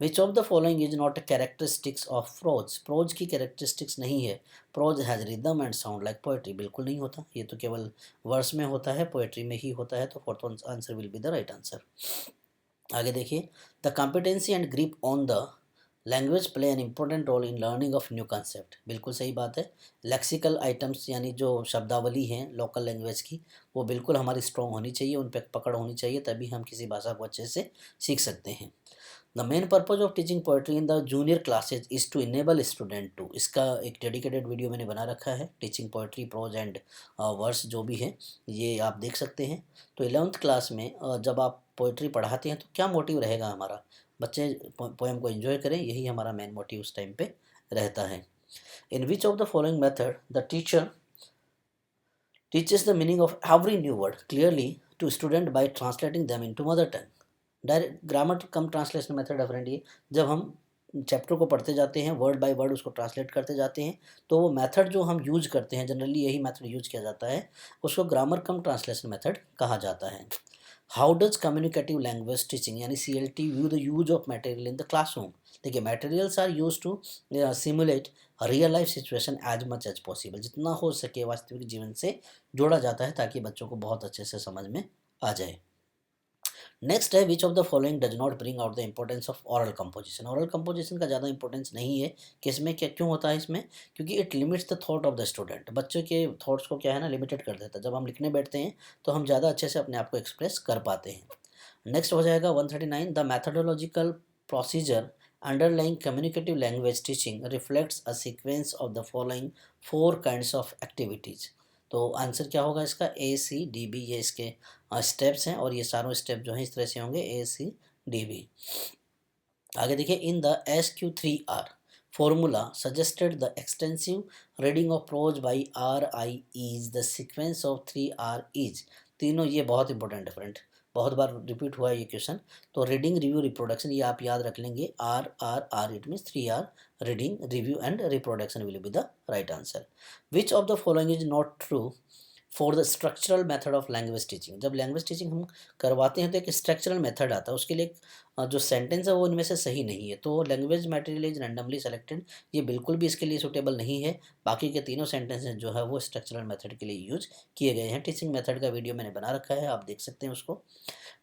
Which of the following is not characteristics of prose. Prose की कैरेक्टरिस्टिक्स नहीं है। Prose has rhythm and sound like poetry, बिल्कुल नहीं होता, ये तो केवल वर्स में होता है, पोएट्री में ही होता है। तो fourth answer will be the right answer. आगे देखिए the competency and grip on the language play an important role in learning of new concept, बिल्कुल सही बात है। लेक्सिकल आइटम्स यानी जो शब्दावली हैं लोकल लैंग्वेज की, वो बिल्कुल हमारी स्ट्रॉन्ग होनी चाहिए, उन पर पकड़ होनी चाहिए, तभी हम किसी भाषा को अच्छे से सीख सकते हैं। The main purpose of teaching poetry in the junior classes is to enable student to, इसका एक डेडिकेटेड वीडियो मैंने बना रखा है, teaching poetry prose and verse जो भी है, ये आप देख सकते हैं। तो 11th क्लास में जब आप पोएट्री पढ़ाते हैं तो क्या मोटिव रहेगा हमारा, बच्चे पोएम को एंजॉय करें, यही हमारा मेन मोटिव उस टाइम पे रहता है। In which of the following method the teacher teaches the meaning of every new word clearly to student by translating them into mother tongue? Direct grammar come translation method है फ्रेंड ये। जब हम चैप्टर को पढ़ते जाते हैं वर्ड बाय वर्ड उसको ट्रांसलेट करते जाते हैं, तो वो मेथड जो हम यूज करते हैं, जनरली यही मेथड यूज किया जाता है, उसको ग्रामर कम ट्रांसलेशन मेथड कहा जाता है। How does communicative language teaching यानी CLT view the use of material in the classroom? देखिए, materials are use to simulate real life situation as much as possible, जितना हो सके वास्तविक जीवन से जोड़ा जाता है ताकि बच्चों को बहुत अच्छे से समझ में आ जाए। नेक्स्ट है, which of the following does not bring out the importance of aural composition? Aural composition का ज़्यादा इंपॉर्टेंस नहीं है, किसमें क्या क्यों होता है इसमें? क्योंकि it limits the thought of the student, बच्चों के थॉट्स को क्या है ना लिमिटेड कर देता है। जब हम लिखने बैठते हैं तो हम ज़्यादा अच्छे से अपने आप को एक्सप्रेस कर पाते हैं। नेक्स्ट हो जाएगा 139, the methodological procedure underlying communicative language teaching reflects a sequence of the following 4 kinds of activities। तो आंसर क्या होगा इसका? ACDB, ये इसके स्टेप्स हैं और ये सारों स्टेप जो हैं इस तरह से होंगे ACDB। आगे देखिए, in the SQ3R formula suggested the extensive reading of pros by RI is the sequence of 3R is. तीनों ये बहुत इंपॉर्टेंट है फ्रेंड, बहुत बार रिपीट हुआ है ये क्वेश्चन। तो रीडिंग, रिव्यू, रिप्रोडक्शन, ये आप याद रख लेंगे। RRR it means 3R, reading, review and reproduction will be the right answer. Which of the following is not true for the structural method of language teaching? जब लैंग्वेज टीचिंग हम करवाते हैं तो एक स्ट्रक्चरल मेथड आता है, उसके लिए जो सेंटेंस है वो इनमें से सही नहीं है। तो language material is randomly selected, ये बिल्कुल भी इसके लिए सूटेबल नहीं है। बाकी के तीनों सेंटेंसेस जो है वो स्ट्रक्चरल मेथड के लिए यूज किए गए हैं। टीचिंग मेथड का वीडियो मैंने बना रखा है, आप देख सकते हैं उसको।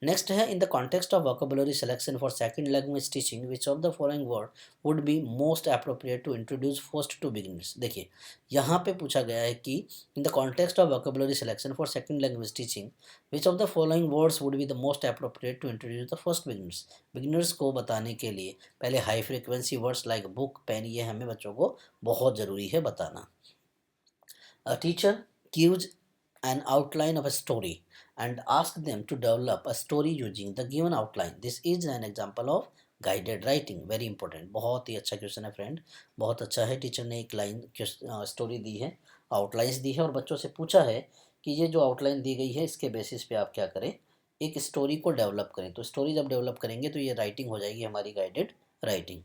नेक्स्ट है, in the context of vocabulary selection for second language teaching which of the following word would be most appropriate to introduce first to beginners? देखिए, यहाँ पे पूछा गया है कि in the context of vocabulary selection for second language teaching which of the following words would be the most appropriate to introduce the first beginners? Beginners को बताने के लिए पहले high frequency words like book, pen, ये हमें बच्चों को बहुत ज़रूरी है बताना। A teacher gives an outline of a story and asks them to develop a story using the given outline. This is an example of guided writing. Very important, बहुत ही अच्छा क्वेश्चन है फ्रेंड, बहुत अच्छा है। टीचर ने एक लाइन स्टोरी दी है, आउटलाइंस दी है और बच्चों से पूछा है कि ये जो आउटलाइन दी गई है इसके बेसिस पे आप क्या करें, एक स्टोरी को डेवलप करें। तो स्टोरी जब डेवलप करेंगे तो ये राइटिंग हो जाएगी हमारी guided writing.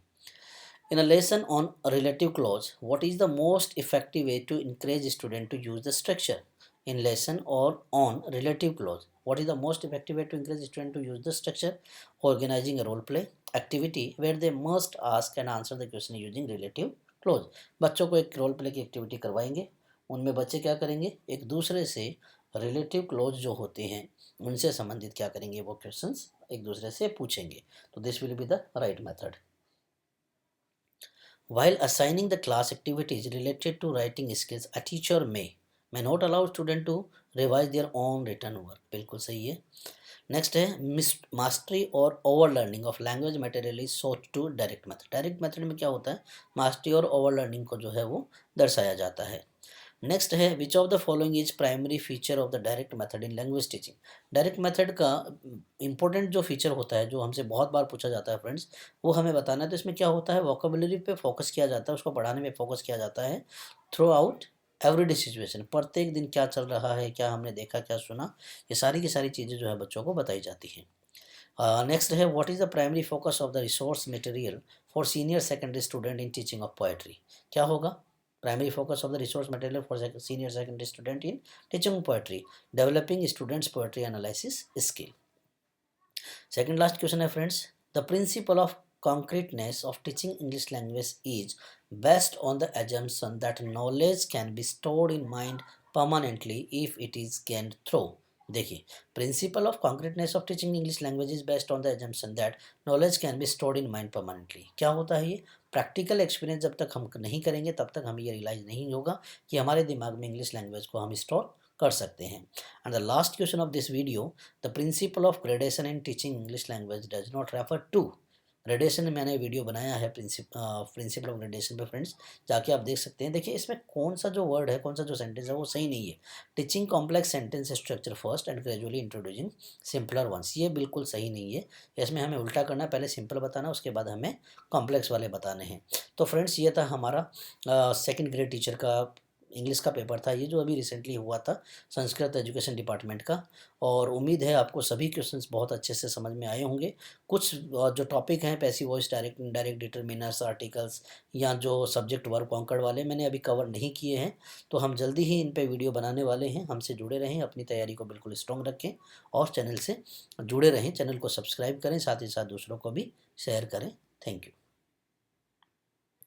In a lesson on relative clause, what is the most effective way to encourage student to use the structure? In lesson or on relative clause, what is the most effective way to encourage student to use the structure? Organizing a role play activity where they must ask and answer the question using relative clause। बच्चों को एक रोल प्ले की एक्टिविटी करवाएंगे, उनमें बच्चे क्या करेंगे, एक दूसरे से रिलेटिव क्लोज जो होते हैं उनसे संबंधित क्या करेंगे, वो क्वेश्चंस एक दूसरे से पूछेंगे। तो this will be the right method. While assigning the class activities related to writing skills, a teacher may not allow student to revise their own written work। बिल्कुल सही है। नेक्स्ट है, मास्टरी और over learning of language material is such to direct method. Direct method में क्या होता है, मास्टरी और ओवर लर्निंग को जो है वो दर्शाया जाता है। नेक्स्ट है, which of the following is primary feature of the direct method in language teaching? Direct method का इंपॉर्टेंट जो फीचर होता है, जो हमसे बहुत बार पूछा जाता है फ्रेंड्स, वो हमें बताना है। तो इसमें क्या होता है, वोकेबुलरी पे फोकस किया जाता है, उसको पढ़ाने में फोकस किया जाता है थ्रू आउट एवरीडे सिचुएशन। प्रत्येक दिन क्या चल रहा है, क्या हमने देखा, क्या सुना, ये सारी की सारी चीज़ें जो है बच्चों को बताई जाती हैं। नेक्स्ट है, what is the primary focus of the resource material for senior secondary student in teaching of poetry? क्या होगा primary focus of the resource material for senior secondary student in teaching poetry? Developing students poetry analysis skill। Second last question है friends, the principle of concreteness of teaching English language is based on the assumption that knowledge can be stored in mind permanently if it is gained through देखिए, principle of concreteness of teaching English language is based on the assumption that knowledge can be stored in mind permanently. क्या होता है ये? प्रैक्टिकल एक्सपीरियंस जब तक हम नहीं करेंगे तब तक हमें ये रियलाइज नहीं होगा कि हमारे दिमाग में इंग्लिश लैंग्वेज को हम स्टोर कर सकते हैं। And the last question of this video, the principle of gradation in teaching English language does not refer to. Gradation मैंने वीडियो बनाया है प्रिंसिपल ऑफ ग्रेडेशन पे फ्रेंड्स, जाके आप देख सकते हैं। देखिए इसमें कौन सा जो वर्ड है, कौन सा जो सेंटेंस है वो सही नहीं है। Teaching complex sentence structure first and gradually introducing simpler ones, ये बिल्कुल सही नहीं है। इसमें हमें उल्टा करना है, पहले सिंपल बताना उसके बाद हमें कॉम्प्लेक्स वाले बताने हैं। तो फ्रेंड्स ये था हमारा सेकेंड ग्रेड टीचर का इंग्लिश का पेपर था, ये जो अभी रिसेंटली हुआ था संस्कृत एजुकेशन डिपार्टमेंट का। और उम्मीद है आपको सभी क्वेश्चंस बहुत अच्छे से समझ में आए होंगे। कुछ जो टॉपिक हैं passive voice, direct indirect determiners, articles या जो सब्जेक्ट वर्ब कॉन्कर्ड वाले मैंने अभी कवर नहीं किए हैं, तो हम जल्दी ही इन पे वीडियो बनाने वाले हैं। हमसे जुड़े रहें, अपनी तैयारी को बिल्कुल स्ट्रॉन्ग रखें और चैनल से जुड़े रहें। चैनल को सब्सक्राइब करें, साथ ही साथ दूसरों को भी शेयर करें। Thank you.